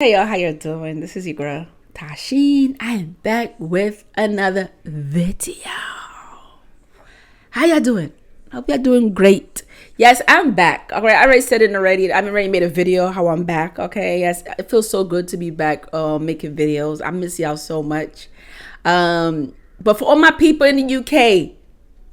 Hey y'all, how you doing? This is your girl Tysheen. I am back with another video. How y'all doing? Hope y'all doing great. Yes, I'm back. All right, I already said it already. I've already made a video how I'm back. Okay, yes, it feels so good to be back making videos. I miss y'all so much. But for all my people in the UK,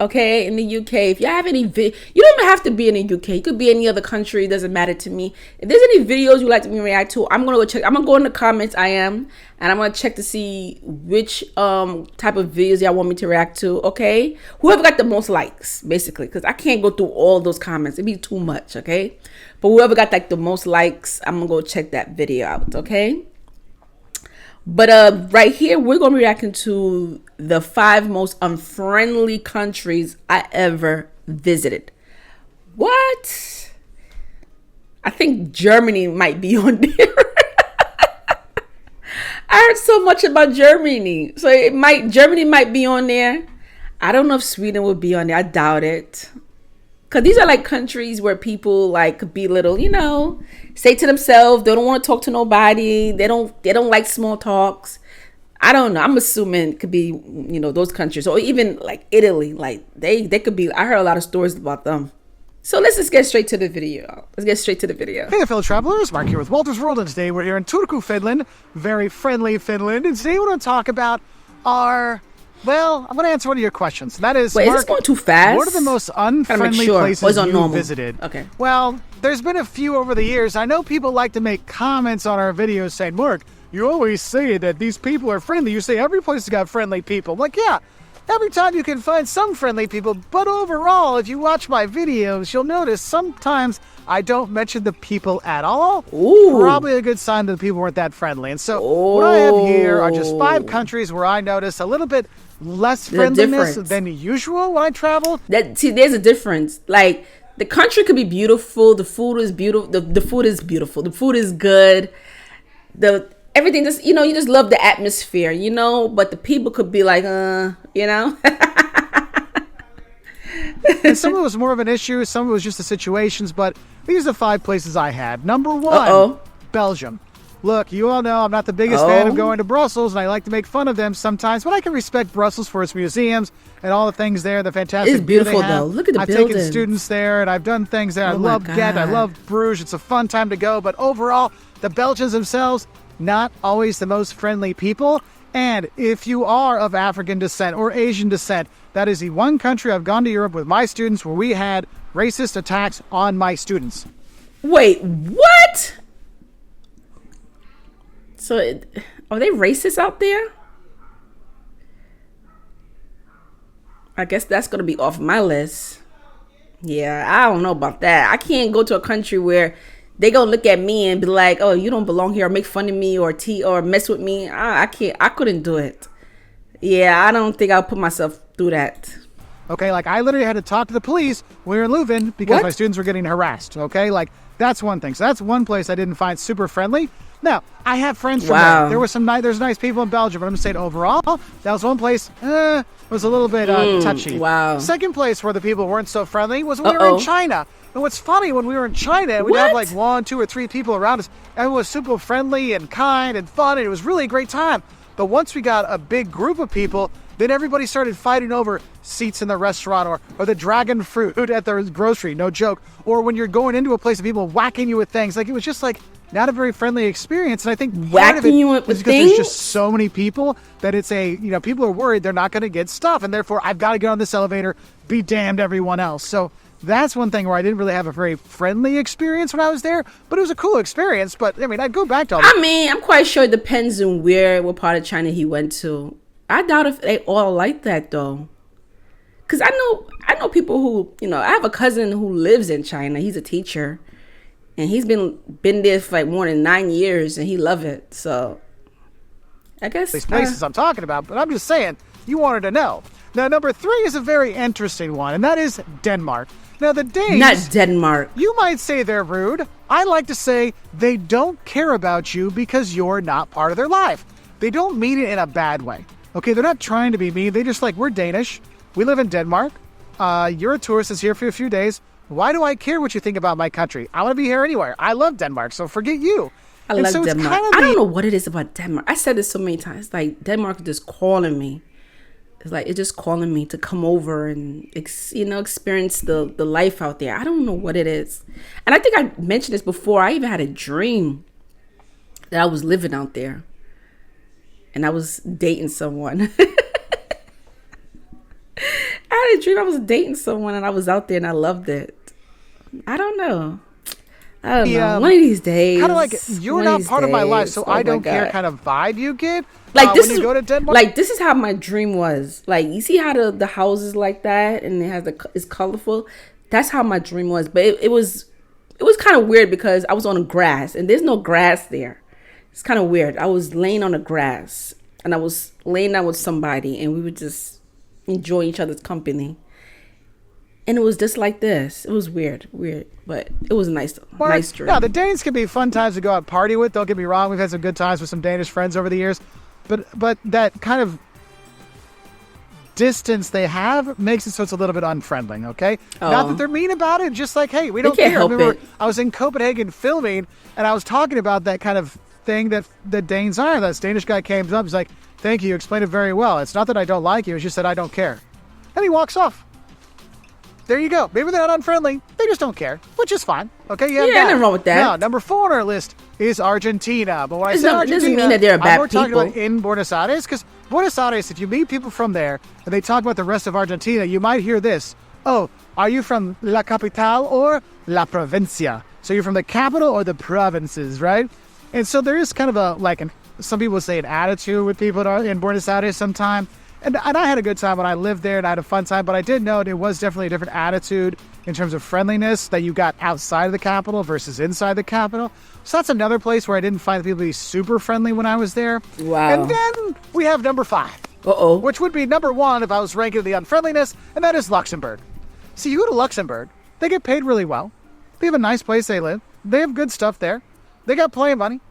okay, in the UK, if you have any you don't even have to be in the UK. You could be any other country. It doesn't matter to me. If there's any videos you like me to react to, I'm gonna go check. I'm gonna go in the comments. And I'm gonna check to see which type of videos y'all want me to react to. Okay, whoever got the most likes, basically, because I can't go through all those comments. It'd be too much. Okay, but whoever got like the most likes, I'm gonna go check that video out. Okay. But right here, we're going to be reacting to the 5 most unfriendly countries I ever visited. What? I think Germany might be on there. I heard so much about Germany. So Germany might be on there. I don't know if Sweden would be on there. I doubt it. Because these are like countries where people like could be little, stay to themselves. They don't want to talk to nobody. They don't like small talks. I don't know. I'm assuming it could be, those countries, or even like Italy. Like they could be. I heard a lot of stories about them. So let's just get straight to the video. Hey there, fellow travelers. Mark here with Walter's World, and today we're here in Turku, Finland. Very friendly Finland. And today we're going to talk about I'm going to answer one of your questions. And that is, Wait, Mark, is this going too fast? What are the most unfriendly places you've visited? Okay. Well, there's been a few over the years. I know people like to make comments on our videos saying, Mark, you always say that these people are friendly. You say every place has got friendly people. I'm like, yeah, every time you can find some friendly people. But overall, if you watch my videos, you'll notice sometimes I don't mention the people at all. Ooh. Probably a good sign that the people weren't that friendly. And so what I have here are just 5 countries where I notice a little bit less friendliness than usual when I travel. There's a difference. Like, the country could be beautiful. The food is beautiful. The food is beautiful. The food is good. Everything just, you just love the atmosphere, but the people could be like, And some of it was more of an issue. Some of it was just the situations, but these are 5 places I had. Number 1, Belgium. Look, you all know I'm not the biggest fan of going to Brussels, and I like to make fun of them sometimes, but I can respect Brussels for its museums and all the things there, the fantastic It's beautiful, though. Look at the buildings. I've taken students there, and I've done things there. I love Ghent. I love Bruges. It's a fun time to go, but overall, the Belgians themselves, not always the most friendly people. And if you are of African descent or Asian descent, that is the one country I've gone to Europe with my students where we had racist attacks on my students. Wait, what? So, are they racist out there? I guess that's going to be off my list. Yeah, I don't know about that. I can't go to a country where they going to look at me and be like, oh, you don't belong here, or make fun of me, or mess with me. I can't. I couldn't do it. Yeah, I don't think I'll put myself through that. Okay, like I literally had to talk to the police when we were in Leuven because my students were getting harassed. Okay, like that's one thing. So that's one place I didn't find super friendly. Now, I have friends from there. There's nice people in Belgium, but I'm saying overall, that was one place, was a little bit touchy. Wow. Second place where the people weren't so friendly was when we were in China. And what's funny, when we were in China, we'd have like 1, 2, or 3 people around us. Everyone was super friendly and kind and fun, and it was really a great time. But once we got a big group of people, then everybody started fighting over seats in the restaurant or the dragon fruit at the grocery, no joke. Or when you're going into a place of people whacking you with things. Like, it was just like not a very friendly experience. And I think part of it is because there's just so many people that it's people are worried they're not going to get stuff. And therefore, I've got to get on this elevator, be damned everyone else. So that's one thing where I didn't really have a very friendly experience when I was there, but it was a cool experience. But I mean, I'd go back to all that. I'm quite sure it depends on what part of China he went to. I doubt if they all like that though. Cause I know people who, I have a cousin who lives in China. He's a teacher, and he's been there for like more than 9 years, and he love it. So I guess these places I'm talking about, but I'm just saying you wanted to know. Now, number 3 is a very interesting one, and that is Denmark. Now, the Danes... Not Denmark. You might say they're rude. I like to say they don't care about you because you're not part of their life. They don't mean it in a bad way. Okay, they're not trying to be mean. They just like, we're Danish. We live in Denmark. You're a tourist that's here for a few days. Why do I care what you think about my country? I want to be here anywhere. I love Denmark, so forget you. I And love so it's Denmark. kind of I don't the know what it is about Denmark. I said this so many times. Like Denmark is just calling me. It's like it's just calling me to come over and experience the life out there. I don't know what it is. And I think I mentioned this before. I even had a dream that I was living out there, and I was dating someone. I had a dream I was dating someone, and I was out there, and I loved it. I don't know. I don't know. One of these days, kind of like you're not part of my life, so I don't care kind of vibe you get. Like this when you go to Denmark. Like this is how my dream was. Like you see how the houses like that, and it has it's colorful. That's how my dream was. But it was kind of weird because I was on the grass, and there's no grass there. It's kind of weird. I was laying on the grass, and I was laying down with somebody, and we were just enjoying each other's company. And it was just like this. It was weird, but it was nice dream. Yeah, the Danes can be fun times to go out and party with. Don't get me wrong. We've had some good times with some Danish friends over the years. But that kind of distance they have makes it so it's a little bit unfriendly, okay? Oh. Not that they're mean about it, just like, hey, we don't care. Help it. I was in Copenhagen filming, and I was talking about that kind of thing that the Danes are. This Danish guy came up, he's like, thank you explained it very well. It's not that I don't like you, it's just that I don't care. And he walks off. There you go. Maybe they're not unfriendly. They just don't care, which is fine. Okay, nothing wrong with that. Now, number 4 on our list is Argentina. But when I say Argentina, doesn't mean that they're bad we're talking people. about in Buenos Aires, because Buenos Aires, if you meet people from there and they talk about the rest of Argentina, you might hear this. Oh, are you from La Capital or La Provincia? So you're from the capital or the provinces, right? And so there is kind of some people say an attitude with people in Buenos Aires sometimes. And I had a good time when I lived there, and I had a fun time. But I did note it was definitely a different attitude in terms of friendliness that you got outside of the capital versus inside the capital. So that's another place where I didn't find people to be super friendly when I was there. Wow. And then we have number 5. Uh-oh. Which would be number 1 if I was ranking the unfriendliness, and that is Luxembourg. See, you go to Luxembourg, they get paid really well. They have a nice place they live. They have good stuff there. They got plenty of money.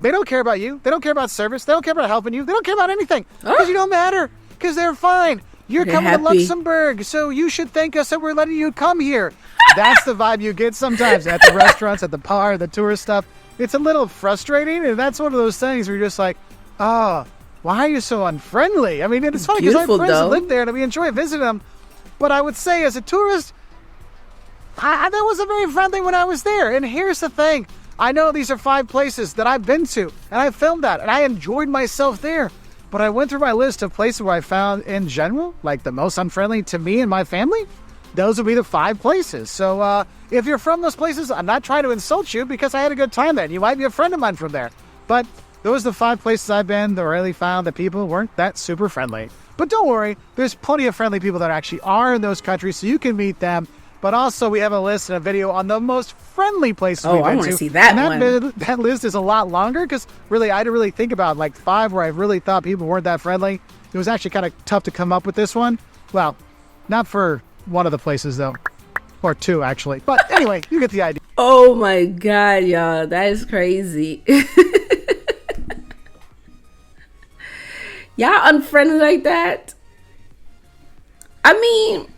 They don't care about you. They don't care about service. They don't care about helping you. They don't care about anything. Because you don't matter. Because they're fine. They're coming happy to Luxembourg, so you should thank us that we're letting you come here. That's the vibe you get sometimes at the restaurants, at the bar, the tourist stuff. It's a little frustrating, and that's one of those things where you're just like, oh, why are you so unfriendly? I mean, it's funny because I have friends that live there, and we enjoy visiting them. But I would say, as a tourist, that wasn't very friendly when I was there. And here's the thing. I know these are 5 places that I've been to, and I filmed that, and I enjoyed myself there. But I went through my list of places where I found, in general, like the most unfriendly to me and my family. Those would be the 5 places. So if you're from those places, I'm not trying to insult you because I had a good time there. You might be a friend of mine from there. But those are the 5 places I've been that really found that people weren't that super friendly. But don't worry, there's plenty of friendly people that actually are in those countries, so you can meet them. But also, we have a list and a video on the most friendly places we've been to. I want to see that one. That list is a lot longer because really, I had to really think about 5 where I really thought people weren't that friendly. It was actually kind of tough to come up with this one. Well, not for one of the places, though. Or 2, actually. But anyway, you get the idea. Oh, my God, y'all. That is crazy. Y'all unfriendly like that? I mean...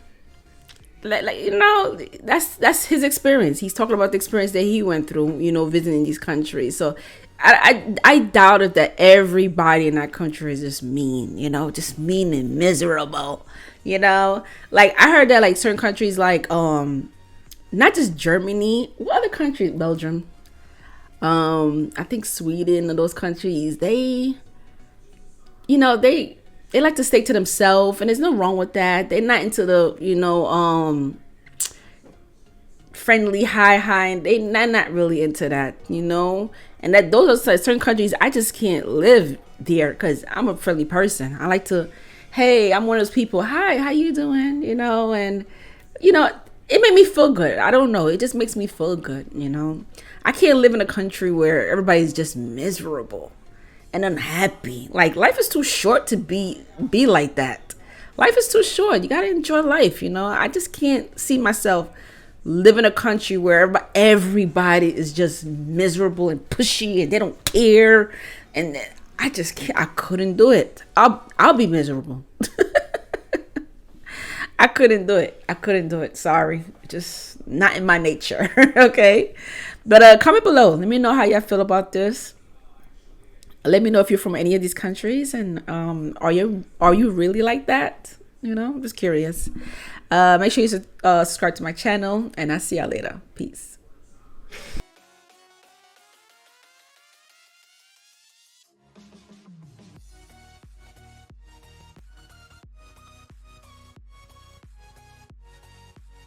that's his experience. He's talking about the experience that he went through, visiting these countries. So I doubt it that everybody in that country is just mean, just mean and miserable, Like I heard that certain countries not just Germany, what other countries? Belgium. I think Sweden and those countries, they like to stay to themselves, and there's no wrong with that. They're not into the, friendly hi, and they're not really into that, And that those are certain countries I just can't live there because I'm a friendly person. I like to, hey, I'm one of those people. Hi, how you doing? And it made me feel good. I don't know. It just makes me feel good. I can't live in a country where everybody's just miserable and unhappy. Life is too short to be like that. Life is too short. You gotta enjoy life, I just can't see myself live in a country where everybody is just miserable and pushy and they don't care, and I just can't. I couldn't do it. I'll be miserable. I couldn't do it. Sorry, just not in my nature. Okay. But comment below. Let me know how y'all feel about this. Let me know if you're from any of these countries, and are you really like that? You know, I'm just curious. Make sure you subscribe to my channel, and I'll see y'all later. Peace.